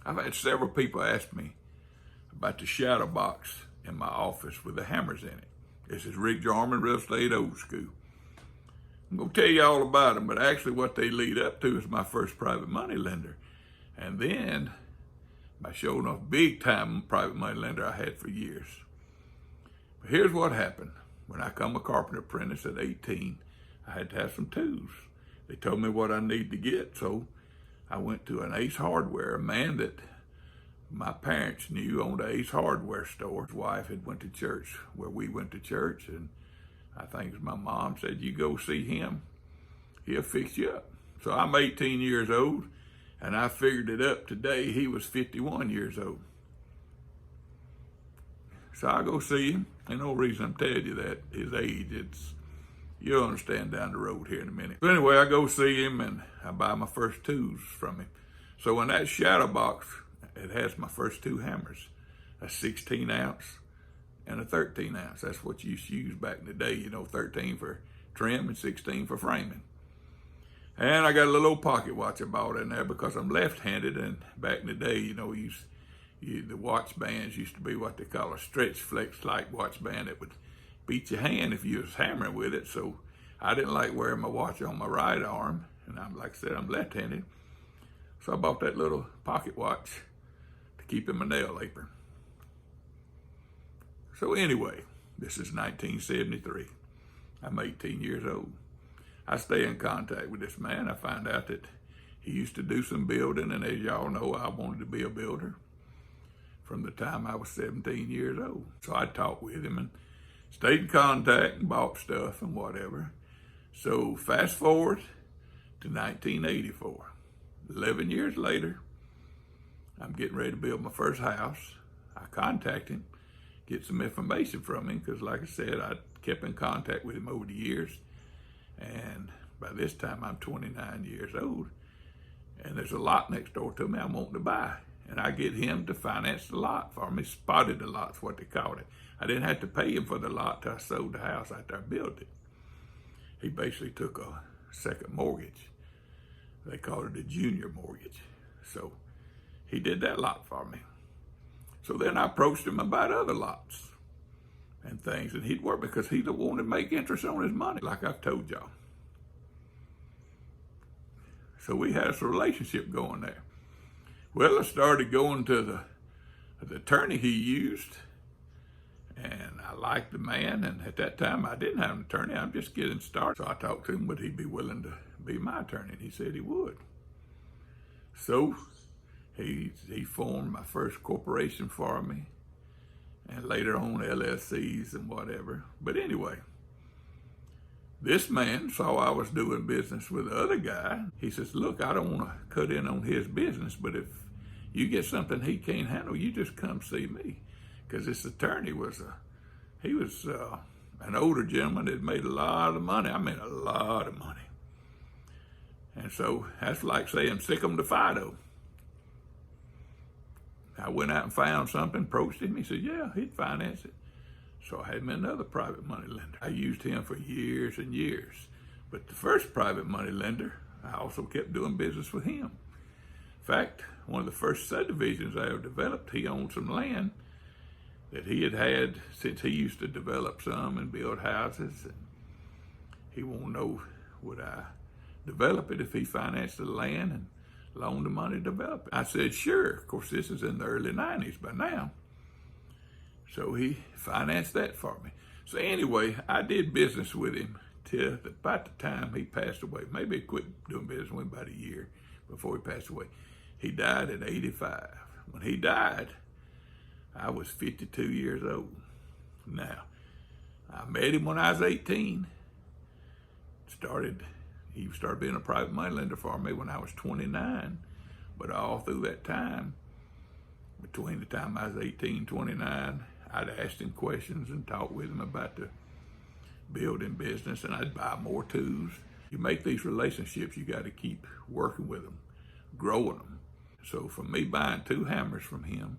I've had several people ask me about the shadow box in my office with the hammers in it. This is Rick Jarman, Real Estate Old School. I'm going to tell you all about them, but actually what they lead up to is my first private money lender. And then by showing off big time private money lender I had for years. But here's what happened. When I come a carpenter apprentice at 18, I had to have some tools. They told me what I need to get, so I went to an Ace Hardware, a man that my parents knew owned an Ace Hardware store. His wife had went to church where we went to church, and I think my mom said, you go see him, he'll fix you up. So I'm 18 years old, and I figured it up today, he was 51 years old. So I go see him, and no reason I'm telling you that, his age, you'll understand down the road here in a minute. But anyway, I go see him, and I buy my first tools from him. So in that shadow box, it has my first two hammers, a 16 ounce and a 13 ounce. That's what you used to use back in the day, 13 for trim and 16 for framing. And I got a little old pocket watch I bought in there because I'm left-handed, and back in the day, the watch bands used to be what they call a stretch flex-like watch band that would beat your hand if you was hammering with it. So I didn't like wearing my watch on my right arm, and like I said, I'm left-handed. So I bought that little pocket watch to keep in my nail apron. So anyway, this is 1973. I'm 18 years old. I stay in contact with this man. I find out that he used to do some building, and as y'all know, I wanted to be a builder from the time I was 17 years old. So I talked with him and stayed in contact and bought stuff and whatever. So fast forward to 1984. 11 years later, I'm getting ready to build my first house. I contact him, get some information from him, because like I said, I kept in contact with him over the years. And by this time, I'm 29 years old. And there's a lot next door to me I'm wanting to buy. And I get him to finance the lot for me. Spotted the lot's what they called it. I didn't have to pay him for the lot till I sold the house after I built it. He basically took a second mortgage. They called it a junior mortgage. So he did that lot for me. So then I approached him about other lots and things, and he'd work because he wanted to make interest on his money, like I've told y'all. So we had a relationship going there. Well, I started going to the attorney he used, and I liked the man, and at that time I didn't have an attorney, I'm just getting started. So I talked to him, would he be willing to be my attorney? And he said he would. So he formed my first corporation for me, and later on LLCs and whatever. But anyway, this man saw I was doing business with the other guy. He says, look, I don't want to cut in on his business, but if you get something he can't handle, you just come see me. Because this attorney was an older gentleman that made a lot of money. I mean, a lot of money. And so that's like saying, sick 'em to Fido. I went out and found something, approached him. He said, yeah, he'd finance it. So I had me another private money lender. I used him for years and years. But the first private money lender, I also kept doing business with him. In fact, one of the first subdivisions I ever developed, he owned some land that he had since he used to develop some and build houses. And he wanted to know, would I develop it if he financed the land and loaned the money to develop it? I said, sure. Of course, this is in the early 90s by now. So he financed that for me. So anyway, I did business with him till about the time he passed away. Maybe I quit doing business with him about a year before he passed away. He died at 85. When he died, I was 52 years old. Now, I met him when I was 18. He started being a private money lender for me when I was 29. But all through that time, between the time I was 18 and 29, I'd asked him questions and talked with him about the building business, and I'd buy more tools. You make these relationships, you got to keep working with them, growing them. So from me buying 2 hammers from him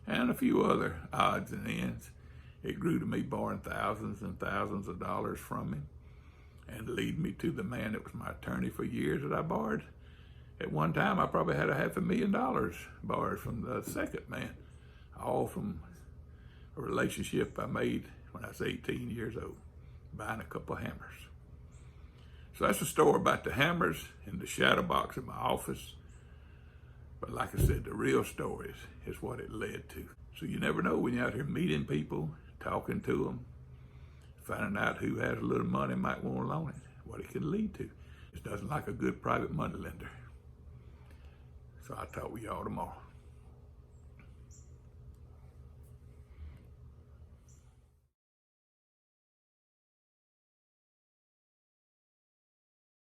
and a few other odds and ends, it grew to me borrowing thousands and thousands of dollars from him and lead me to the man that was my attorney for years that I borrowed At one time, I probably had $500,000 borrowed from the second man, all from a relationship I made when I was 18 years old, buying a couple of hammers. So that's a story about the hammers in the shadow box in my office. But like I said, the real story is what it led to. So you never know when you're out here meeting people, talking to them, finding out who has a little money might want to loan it, what it can lead to. It's nothing like a good private money lender. So I'll talk with y'all tomorrow.